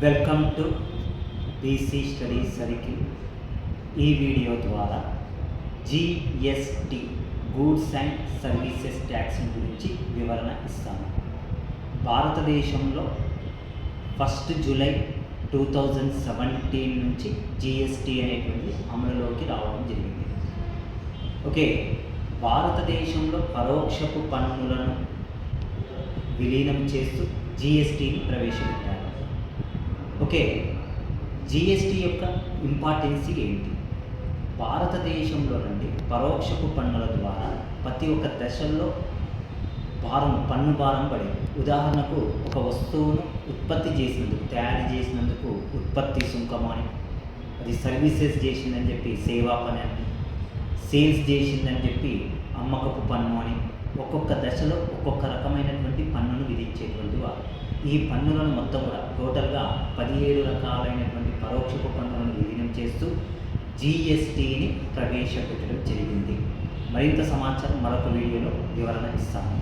Welcome to BC study circle. ఈ video ద్వారా GST goods and services tax గురించి వివరణ ఇస్తాను. భారతదేశంలో 1 జూలై 2017 నుంచి జిఎస్టి అనేటువంటి అమలులోకి రావడం జరిగింది. ఓకే, భారతదేశంలో పరోక్షపు పన్నులను విలీనం చేస్తూ జిఎస్టిని ప్రవేశపెట్టారు. ఓకే, జిఎస్టి యొక్క ఇంపార్టెన్సీ ఏంటి? భారతదేశంలో నుండి పరోక్షపు పన్నుల ద్వారా ప్రతి ఒక్క దశల్లో పన్ను భారం పడింది. ఉదాహరణకు, ఒక వస్తువును ఉత్పత్తి చేసినందుకు, తయారు చేసినందుకు ఉత్పత్తి సుంకం అని, అది సర్వీసెస్ చేసిందని చెప్పి సేవా పన్ను అని, సేల్స్ చేసిందని చెప్పి అమ్మకపు పన్ను అని, ఒక్కొక్క దశలో ఒక్కొక్క రకమైనటువంటి పన్నును విధించేటువంటి వారు. ఈ పన్నులను మొత్తం కూడా టోటల్గా 17 రకాలైనటువంటి పరోక్షపు పన్నులను విలీనం చేస్తూ జిఎస్టిని ప్రవేశపెట్టడం జరిగింది. మరింత సమాచారం మరొక వీడియోలో వివరణ ఇస్తాను.